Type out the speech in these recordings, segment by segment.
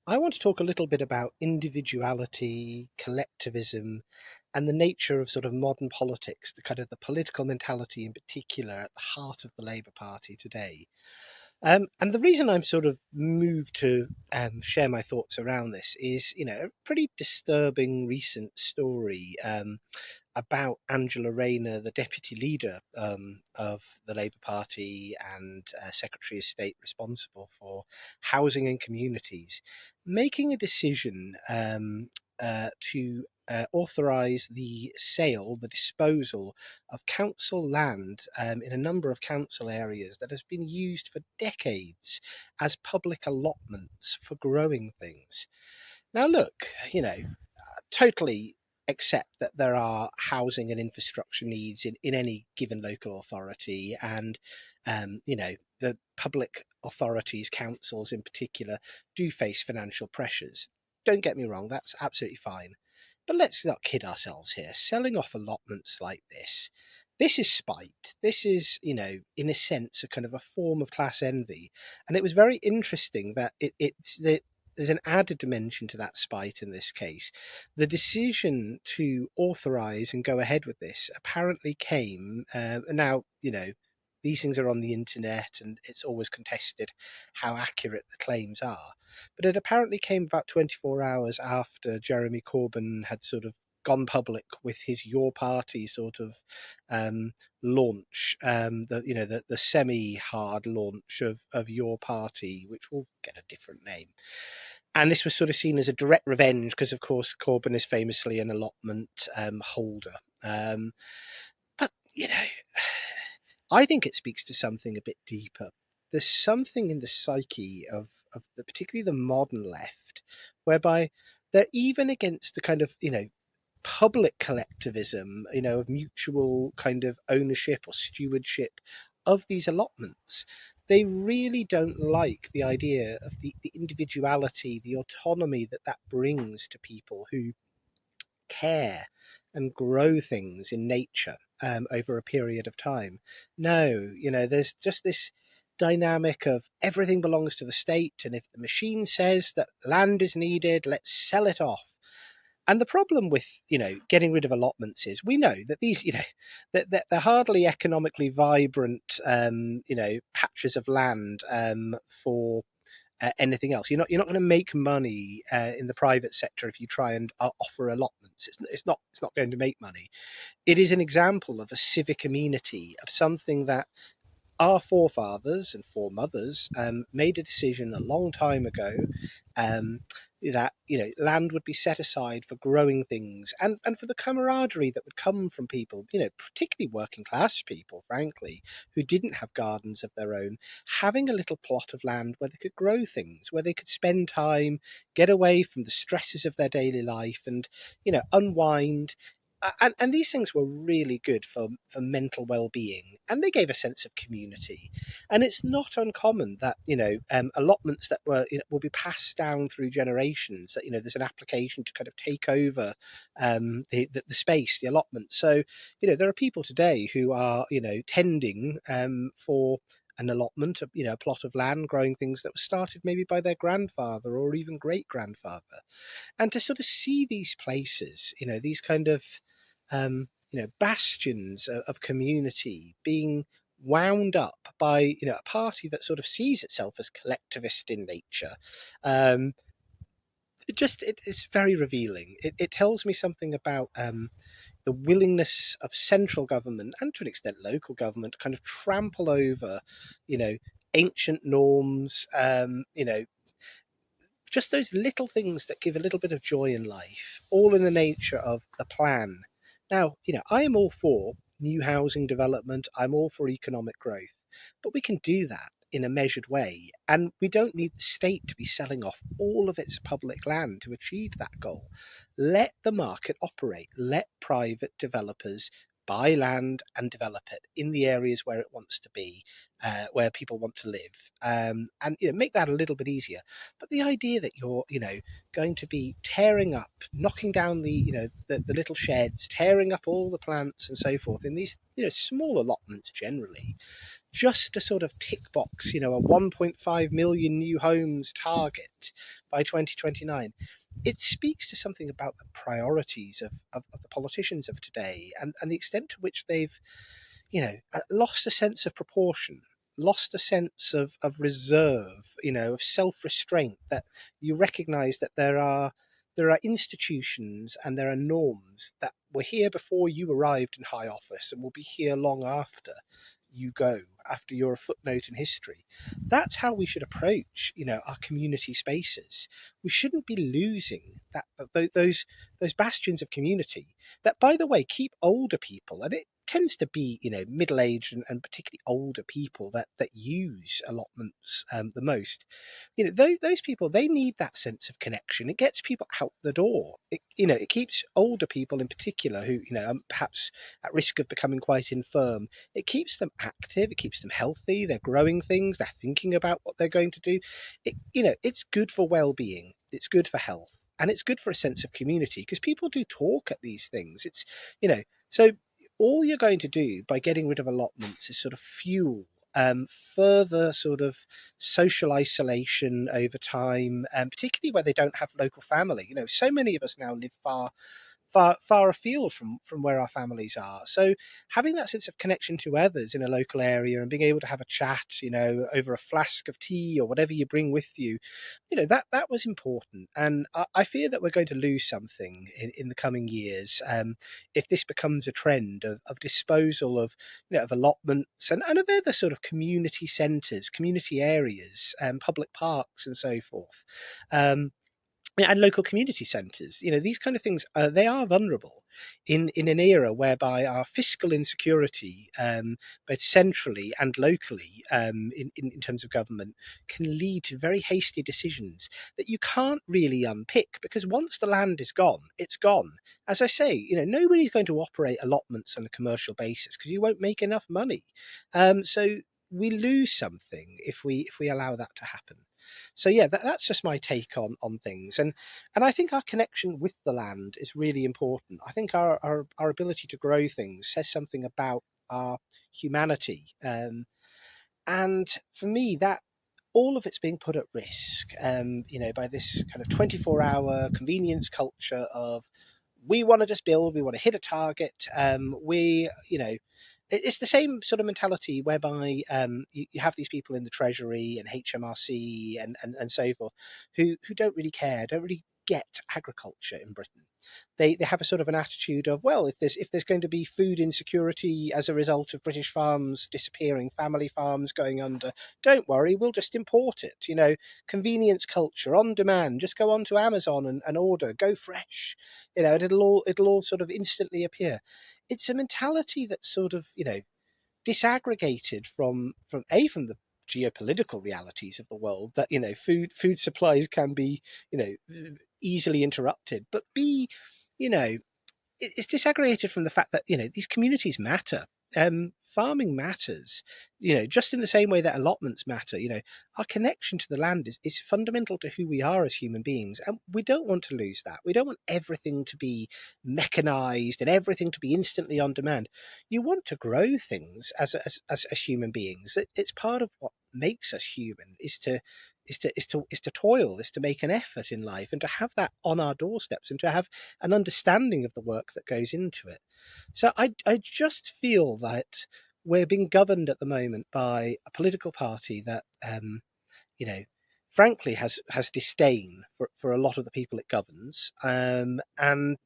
I want to talk a little bit about individuality, collectivism, and the nature of sort of modern politics, the kind of the political mentality in particular at the heart of the Labour Party today. And the reason I'm sort of moved to share my thoughts around this is, a pretty disturbing recent story about Angela Rayner, the deputy leader of the Labour Party and Secretary of State responsible for housing and communities, making a decision to authorise the sale, the disposal of council land in a number of council areas that has been used for decades as public allotments for growing things. Now, look, totally accept that there are housing and infrastructure needs in any given local authority, and the public authorities, councils in particular, do face financial pressures. Don't get me wrong, that's absolutely fine. But let's not kid ourselves here. Selling off allotments like this is spite. This is, in a sense, a kind of a form of class envy. And it was very interesting that there's an added dimension to that spite in this case. The decision to authorise and go ahead with this apparently came, and now, these things are on the internet and it's always contested how accurate the claims are. But it apparently came about 24 hours after Jeremy Corbyn had sort of gone public with his Your Party sort of launch, the semi-hard launch of Your Party, which will get a different name. And this was sort of seen as a direct revenge because, of course, Corbyn is famously an allotment holder. But, I think it speaks to something a bit deeper. There's something in the psyche of particularly the modern left, whereby they're even against the kind of, public collectivism, of mutual kind of ownership or stewardship of these allotments. They really don't like the idea of the individuality, the autonomy that brings to people who care and grow things in nature over a period of time. No, there's just this dynamic of everything belongs to the state, and if the machine says that land is needed, let's sell it off. And the problem with, getting rid of allotments is we know that these, that they're hardly economically vibrant, patches of land for anything else. You're not going to make money in the private sector if you try and offer allotments. It's not going to make money. It is an example of a civic amenity, of something that our forefathers and foremothers made a decision a long time ago, um, that land would be set aside for growing things, and for the camaraderie that would come from people, particularly working class people, frankly, who didn't have gardens of their own, having a little plot of land where they could grow things, where they could spend time, get away from the stresses of their daily life, and unwind. And these things were really good for mental well-being, and they gave a sense of community. And it's not uncommon that allotments that will be passed down through generations, that there's an application to kind of take over the space, the allotment. So there are people today who are tending for an allotment, a plot of land, growing things that were started maybe by their grandfather or even great grandfather. And to sort of see these places, these kind of bastions of community being wound up by a party that sort of sees itself as collectivist in nature. Um, it's very revealing. It tells me something about the willingness of central government and to an extent local government to kind of trample over, you know, ancient norms, just those little things that give a little bit of joy in life, all in the nature of the plan. Now, I am all for new housing development, I'm all for economic growth, but we can do that in a measured way, and we don't need the state to be selling off all of its public land to achieve that goal. Let the market operate, let private developers buy land and develop it in the areas where it wants to be, where people want to live, and make that a little bit easier. But the idea that you're, going to be tearing up, knocking down the little sheds, tearing up all the plants and so forth in these, small allotments generally, just a sort of tick box, a 1.5 million new homes target by 2029. It speaks to something about the priorities of the politicians of today, and the extent to which they've lost a sense of proportion, lost a sense of reserve, of self-restraint, that you recognize that there are institutions and there are norms that were here before you arrived in high office and will be here long after you go, after you're a footnote in history. That's how we should approach, our community spaces. We shouldn't be losing those bastions of community that, by the way, keep older people, and it tends to be, middle-aged and particularly older people that use allotments the most. Those people, they need that sense of connection. It gets people out the door. It keeps older people in particular, who are perhaps at risk of becoming quite infirm. It keeps them active. It keeps them healthy. They're growing things. They're thinking about what they're going to do. It's good for well-being. It's good for health, and it's good for a sense of community, because people do talk at these things. It's so all you're going to do by getting rid of allotments is sort of fuel further sort of social isolation over time, and particularly where they don't have local family. So many of us now live far afield from where our families are. So having that sense of connection to others in a local area and being able to have a chat, over a flask of tea or whatever you bring with you, that was important. And I fear that we're going to lose something in the coming years, if this becomes a trend of disposal of allotments and of other sort of community centres, community areas, public parks and so forth. And local community centres. These kind of things, they are vulnerable in an era whereby our fiscal insecurity, both centrally and locally, in terms of government, can lead to very hasty decisions that you can't really unpick, because once the land is gone, it's gone. As I say, nobody's going to operate allotments on a commercial basis because you won't make enough money. So we lose something if we allow that to happen. So yeah, that's just my take on things, and I think our connection with the land is really important. I think our ability to grow things says something about our humanity, and for me, that all of it's being put at risk, by this kind of 24-hour convenience culture of, we want to just build, we want to hit a target. It's the same sort of mentality whereby you have these people in the Treasury and HMRC and so forth, who don't really care, don't really get agriculture in Britain. They have a sort of an attitude of, well, if there's going to be food insecurity as a result of British farms disappearing, family farms going under, don't worry, we'll just import it. Convenience culture, on demand, just go on to Amazon and order, go fresh. It'll all sort of instantly appear. It's a mentality that's sort of, disaggregated from the geopolitical realities of the world, that food supplies can be, easily interrupted, but b, you know it's disaggregated from the fact that these communities matter. Farming matters, just in the same way that allotments matter. Our connection to the land is fundamental to who we are as human beings, and we don't want to lose that. We don't want everything to be mechanized and everything to be instantly on demand. You want to grow things as human beings. It's part of what makes us human, is to toil, is to make an effort in life, and to have that on our doorsteps, and to have an understanding of the work that goes into it. So I just feel that we're being governed at the moment by a political party that, you know, frankly has disdain for a lot of the people it governs. And in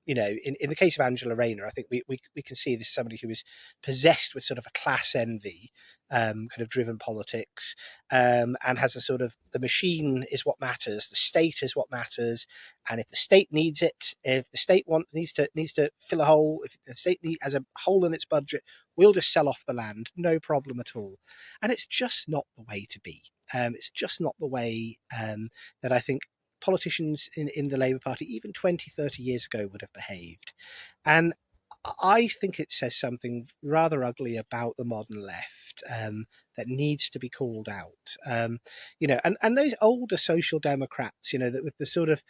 the case of Angela Rayner, I think we can see this as somebody who is possessed with sort of a class envy, kind of driven politics, and has a sort of, the machine is what matters, the state is what matters, and if the state needs it, if the state needs to fill a hole, if the state has a hole in its budget, we'll just sell off the land, no problem at all. And it's just not the way to be. It's just not the way, that I think politicians in the Labour Party, even 20, 30 years ago, would have behaved. And I think it says something rather ugly about the modern left, that needs to be called out. And those older social democrats, that with the sort of,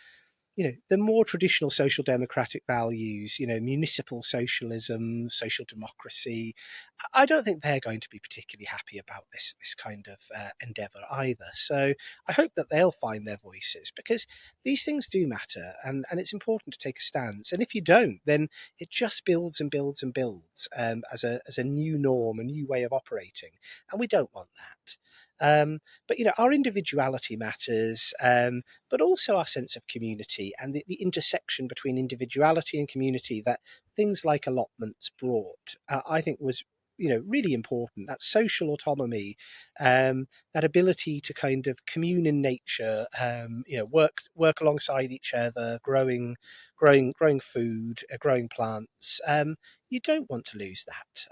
the more traditional social democratic values, municipal socialism, social democracy, I don't think they're going to be particularly happy about this kind of endeavour either. So I hope that they'll find their voices, because these things do matter, and it's important to take a stance. And if you don't, then it just builds and builds and builds as a new norm, a new way of operating, and we don't want that. But our individuality matters, but also our sense of community and the intersection between individuality and community that things like allotments brought, I think was really important. That social autonomy, that ability to kind of commune in nature, work alongside each other, growing food, growing plants. You don't want to lose that.